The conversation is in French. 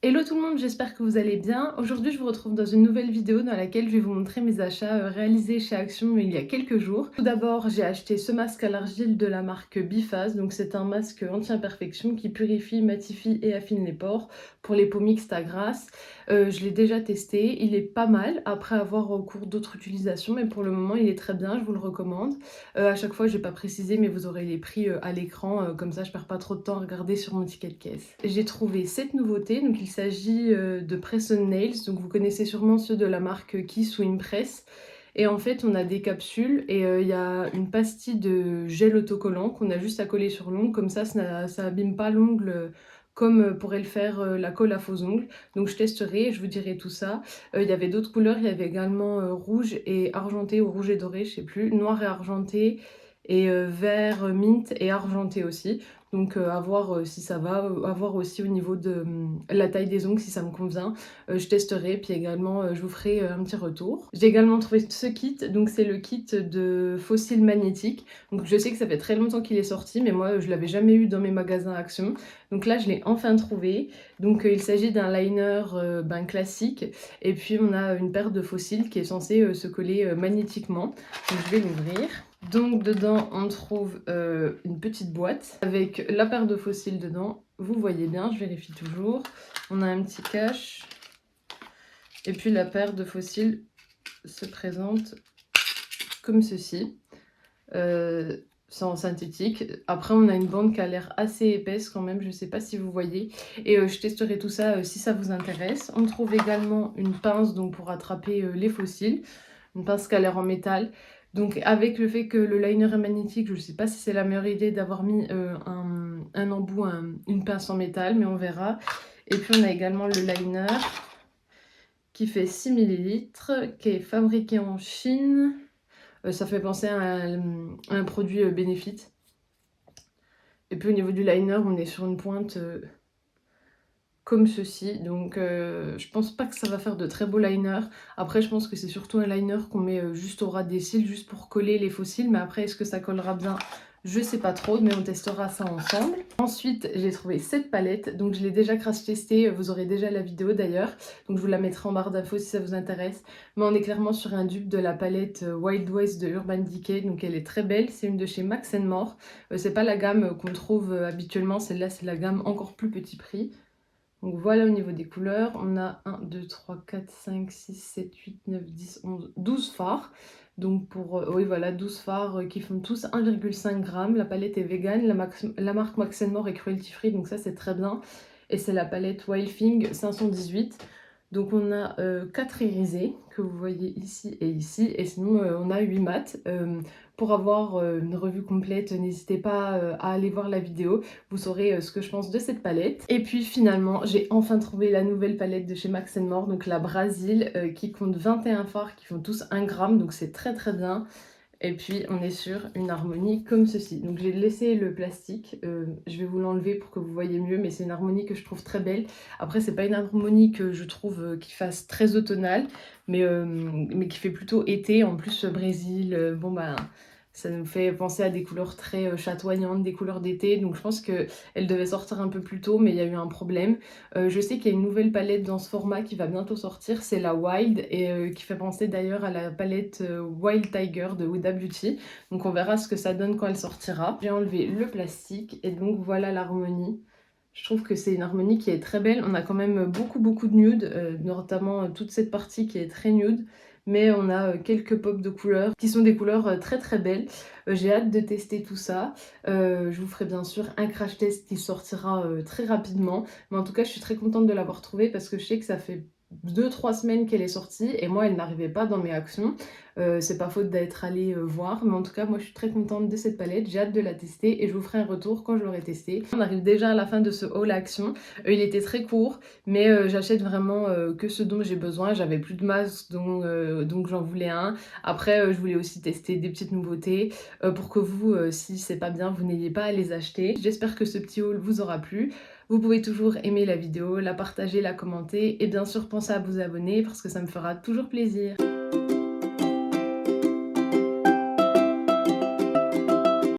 Hello tout le monde, j'espère que vous allez bien. Aujourd'hui, je vous retrouve dans une nouvelle vidéo dans laquelle je vais vous montrer mes achats réalisés chez Action il y a quelques jours. Tout d'abord, j'ai acheté ce masque à l'argile de la marque Biphase. Donc c'est un masque anti-imperfection qui purifie, matifie et affine les pores pour les peaux mixtes à grasse. Je l'ai déjà testé, il est pas mal après avoir au cours d'autres utilisations, mais pour le moment il est très bien, je vous le recommande. À chaque fois, je n'ai pas précisé, mais vous aurez les prix à l'écran, comme ça je perds pas trop de temps à regarder sur mon ticket de caisse. J'ai trouvé cette nouveauté, donc il s'agit de Press On Nails, donc vous connaissez sûrement ceux de la marque Kiss ou Impress. Et en fait, on a des capsules et il y a une pastille de gel autocollant qu'on a juste à coller sur l'ongle, comme ça abîme pas l'ongle comme pourrait le faire la colle à faux ongles. Donc je testerai et je vous dirai tout ça. Il y avait d'autres couleurs, il y avait également rouge et argenté ou rouge et doré, je sais plus, noir et argenté et vert mint et argenté aussi. Donc à voir si ça va, à voir aussi au niveau de la taille des ongles si ça me convient. Je testerai, puis également je vous ferai un petit retour. J'ai également trouvé ce kit, donc c'est le kit de fossiles magnétiques. Donc je sais que ça fait très longtemps qu'il est sorti, mais moi je l'avais jamais eu dans mes magasins Action. Donc là je l'ai enfin trouvé. Donc il s'agit d'un liner classique, et puis on a une paire de fossiles qui est censée se coller magnétiquement. Donc je vais l'ouvrir. Donc dedans on trouve une petite boîte avec la paire de fossiles dedans. Vous voyez bien, je vérifie toujours. On a un petit cache. Et puis la paire de fossiles se présente comme ceci. C'est en synthétique. Après on a une bande qui a l'air assez épaisse quand même, je ne sais pas si vous voyez. Et je testerai tout ça si ça vous intéresse. On trouve également une pince donc, pour attraper les fossiles. Une pince qui a l'air en métal. Donc avec le fait que le liner est magnétique, je ne sais pas si c'est la meilleure idée d'avoir mis un embout, une pince en métal, mais on verra. Et puis on a également le liner qui fait 6 ml, qui est fabriqué en Chine. Ça fait penser à un produit Benefit. Et puis au niveau du liner, on est sur une pointe comme ceci. Donc je pense pas que ça va faire de très beaux liners. Après je pense que c'est surtout un liner qu'on met juste au ras des cils, juste pour coller les faux cils. Mais après est-ce que ça collera bien? Je sais pas trop, mais on testera ça ensemble. Ensuite, j'ai trouvé cette palette. Donc je l'ai déjà crash testée, vous aurez déjà la vidéo d'ailleurs. Donc je vous la mettrai en barre d'infos si ça vous intéresse. Mais on est clairement sur un dupe de la palette Wild West de Urban Decay. Donc elle est très belle, c'est une de chez Max More. C'est pas la gamme qu'on trouve habituellement, celle-là c'est la gamme encore plus petit prix. Donc voilà au niveau des couleurs, on a 1, 2, 3, 4, 5, 6, 7, 8, 9, 10, 11, 12 fards. Donc pour, oui voilà, 12 fards qui font tous 1,5 g. La palette est vegan, la marque Max More est cruelty free, donc ça c'est très bien. Et c'est la palette Wildfing 518. Donc on a 4 irisés que vous voyez ici et ici, et sinon on a 8 mats. Pour avoir une revue complète, n'hésitez pas à aller voir la vidéo, vous saurez ce que je pense de cette palette. Et puis finalement, j'ai enfin trouvé la nouvelle palette de chez Max More, donc la Brasil, qui compte 21 fards qui font tous 1 g, donc c'est très très bien. Et puis on est sur une harmonie comme ceci. Donc j'ai laissé le plastique, je vais vous l'enlever pour que vous voyez mieux, mais c'est une harmonie que je trouve très belle. Après c'est pas une harmonie que je trouve qui fasse très automnale, mais qui fait plutôt été. En plus Brésil, bon bah ça nous fait penser à des couleurs très chatoyantes, des couleurs d'été. Donc je pense qu'elle devait sortir un peu plus tôt, mais il y a eu un problème. Je sais qu'il y a une nouvelle palette dans ce format qui va bientôt sortir, c'est la Wild, et qui fait penser d'ailleurs à la palette Wild Tiger de Huda Beauty. Donc on verra ce que ça donne quand elle sortira. J'ai enlevé le plastique et donc voilà l'harmonie. Je trouve que c'est une harmonie qui est très belle. On a quand même beaucoup de nude, notamment toute cette partie qui est très nude. Mais on a quelques pops de couleurs qui sont des couleurs très très belles. J'ai hâte de tester tout ça. Je vous ferai bien sûr un crash test qui sortira très rapidement. Mais en tout cas, je suis très contente de l'avoir trouvée parce que je sais que ça fait 2-3 semaines qu'elle est sortie et moi elle n'arrivait pas dans mes actions. C'est pas faute d'être allée voir, mais en tout cas moi je suis très contente de cette palette, j'ai hâte de la tester et je vous ferai un retour quand je l'aurai testée. On arrive déjà à la fin de ce haul action. Il était très court, mais j'achète vraiment que ce dont j'ai besoin. J'avais plus de masques donc j'en voulais un. Après je voulais aussi tester des petites nouveautés pour que vous, si c'est pas bien, vous n'ayez pas à les acheter. J'espère que ce petit haul vous aura plu. Vous pouvez toujours aimer la vidéo, la partager, la commenter et bien sûr pensez à vous abonner parce que ça me fera toujours plaisir.